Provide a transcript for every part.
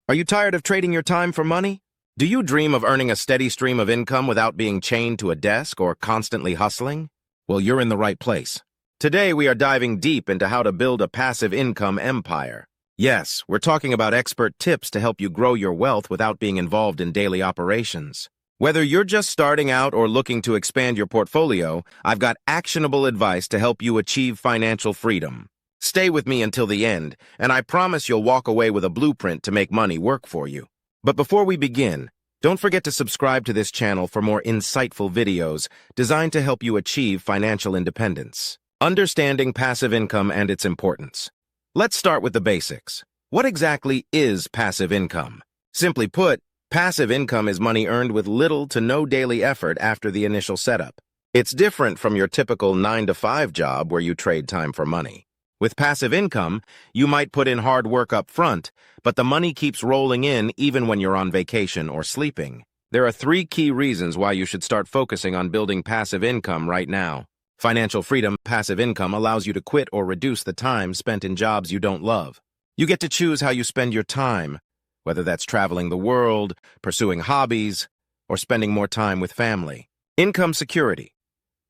Are you tired of trading your time for money? Do you dream of earning a steady stream of income without being chained to a desk or constantly hustling? Well, you're in the right place. Today, we are diving deep into how to build a passive income empire. Yes, we're talking about expert tips to help you grow your wealth without being involved in daily operations. Whether you're just starting out or looking to expand your portfolio, I've got actionable advice to help you achieve financial freedom. Stay with me until the end, and I promise you'll walk away with a blueprint to make money work for you. But before we begin, don't forget to subscribe to this channel for more insightful videos designed to help you achieve financial independence. Understanding passive income and its importance. Let's start with the basics. What exactly is passive income? Simply put, passive income is money earned with little to no daily effort after the initial setup. It's different from your typical 9-to-5 job where you trade time for money. With passive income, you might put in hard work up front, but the money keeps rolling in even when you're on vacation or sleeping. There are 3 key reasons why you should start focusing on building passive income right now. Financial freedom. Passive income allows you to quit or reduce the time spent in jobs you don't love. You get to choose how you spend your time, whether that's traveling the world, pursuing hobbies, or spending more time with family. Income security.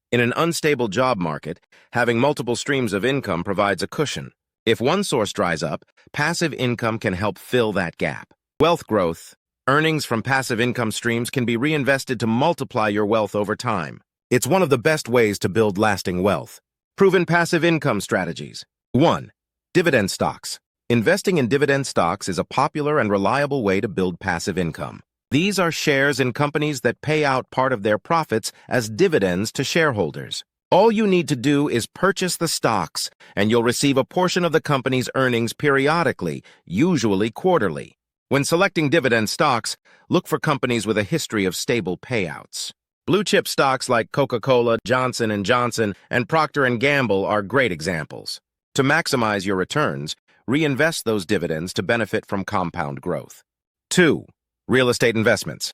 In an unstable job market, having multiple streams of income provides a cushion. If one source dries up, passive income can help fill that gap. Wealth growth. Earnings from passive income streams can be reinvested to multiply your wealth over time. It's one of the best ways to build lasting wealth. Proven passive income strategies. 1. Dividend stocks. Investing in dividend stocks is a popular and reliable way to build passive income. These are shares in companies that pay out part of their profits as dividends to shareholders. All you need to do is purchase the stocks, and you'll receive a portion of the company's earnings periodically, usually quarterly. When selecting dividend stocks, look for companies with a history of stable payouts. Blue-chip stocks like Coca-Cola, Johnson & Johnson, and Procter & Gamble are great examples. To maximize your returns, reinvest those dividends to benefit from compound growth. 2. Real estate investments.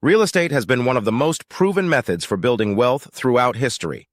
Real estate has been one of the most proven methods for building wealth throughout history.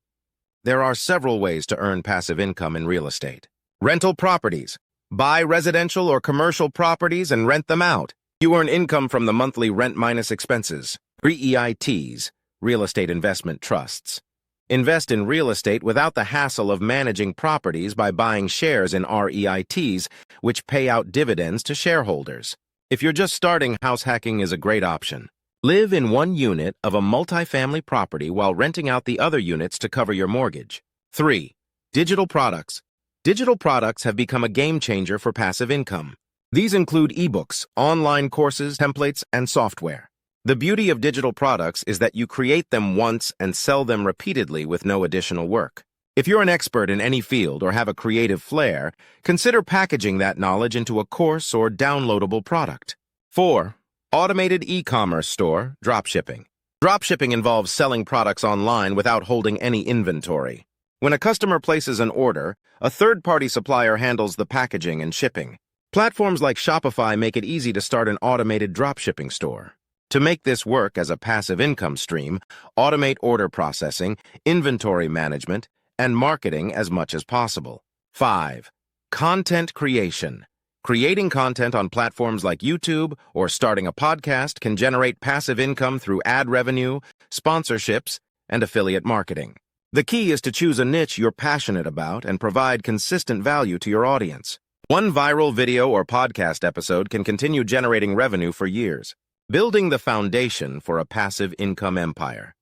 There are several ways to earn passive income in real estate. Rental properties. Buy residential or commercial properties and rent them out. You earn income from the monthly rent minus expenses. REITs, real estate investment trusts. Invest in real estate without the hassle of managing properties by buying shares in REITs, which pay out dividends to shareholders. If you're just starting, house hacking is a great option. Live in one unit of a multifamily property while renting out the other units to cover your mortgage. 3. Digital products. Digital products have become a game changer for passive income. These include ebooks, online courses, templates, and software. The beauty of digital products is that you create them once and sell them repeatedly with no additional work. If you're an expert in any field or have a creative flair, consider packaging that knowledge into a course or downloadable product. 4. Automated e-commerce store, dropshipping. Dropshipping involves selling products online without holding any inventory. When a customer places an order, a third-party supplier handles the packaging and shipping. Platforms like Shopify make it easy to start an automated dropshipping store. To make this work as a passive income stream, automate order processing, inventory management, and marketing as much as possible. 5. Content creation. Creating content on platforms like YouTube or starting a podcast can generate passive income through ad revenue, sponsorships, and affiliate marketing. The key is to choose a niche you're passionate about and provide consistent value to your audience. One viral video or podcast episode can continue generating revenue for years. Building the foundation for a passive income empire.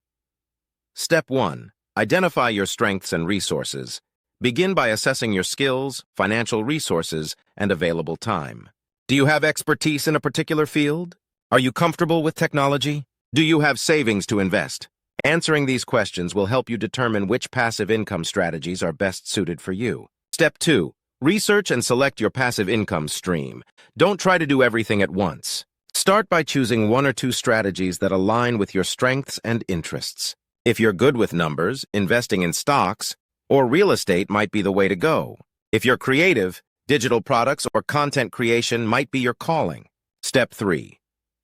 Step 1. Identify your strengths and resources. Begin by assessing your skills, financial resources, and available time. Do you have expertise in a particular field? Are you comfortable with technology? Do you have savings to invest? Answering these questions will help you determine which passive income strategies are best suited for you. Step 2. Research and select your passive income stream. Don't try to do everything at once. Start by choosing 1 or 2 strategies that align with your strengths and interests. If you're good with numbers, investing in stocks or real estate might be the way to go. If you're creative, digital products or content creation might be your calling. Step 3.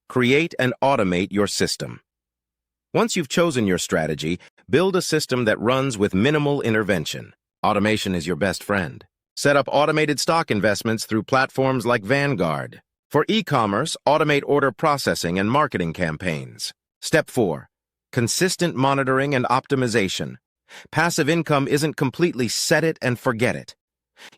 Create and automate your system. Once you've chosen your strategy, build a system that runs with minimal intervention. Automation is your best friend. Set up automated stock investments through platforms like Vanguard. For e-commerce, automate order processing and marketing campaigns. Step 4. Consistent monitoring and optimization. Passive income isn't completely set it and forget it.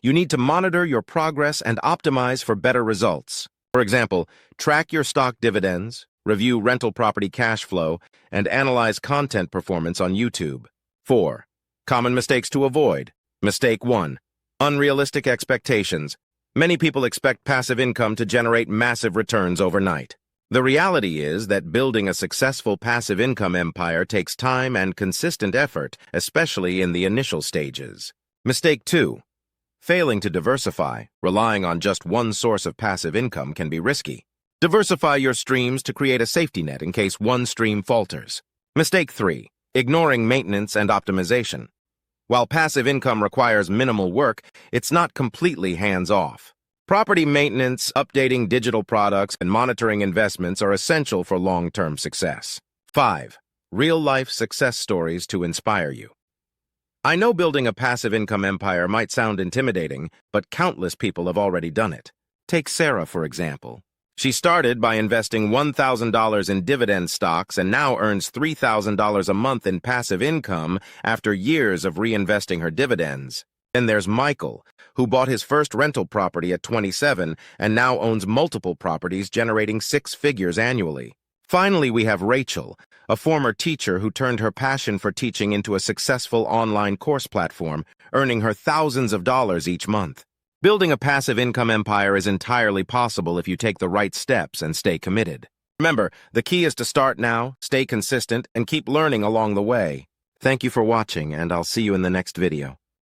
You need to monitor your progress and optimize for better results. For example, track your stock dividends, review rental property cash flow, and analyze content performance on YouTube. 4. Common mistakes to avoid. Mistake 1. Unrealistic expectations. Many people expect passive income to generate massive returns overnight. The reality is that building a successful passive income empire takes time and consistent effort, especially in the initial stages. Mistake 2. Failing to diversify, relying on just one source of passive income can be risky. Diversify your streams to create a safety net in case one stream falters. Mistake 3. Ignoring maintenance and optimization. While passive income requires minimal work, it's not completely hands-off. Property maintenance, updating digital products, and monitoring investments are essential for long-term success. 5. Real-life success stories to inspire you. I know building a passive income empire might sound intimidating, but countless people have already done it. Take Sarah, for example. She started by investing $1,000 in dividend stocks and now earns $3,000 a month in passive income after years of reinvesting her dividends. Then there's Michael, who bought his first rental property at 27 and now owns multiple properties generating 6 figures annually. Finally, we have Rachel, a former teacher who turned her passion for teaching into a successful online course platform, earning her thousands of dollars each month. Building a passive income empire is entirely possible if you take the right steps and stay committed. Remember, the key is to start now, stay consistent, and keep learning along the way. Thank you for watching, and I'll see you in the next video.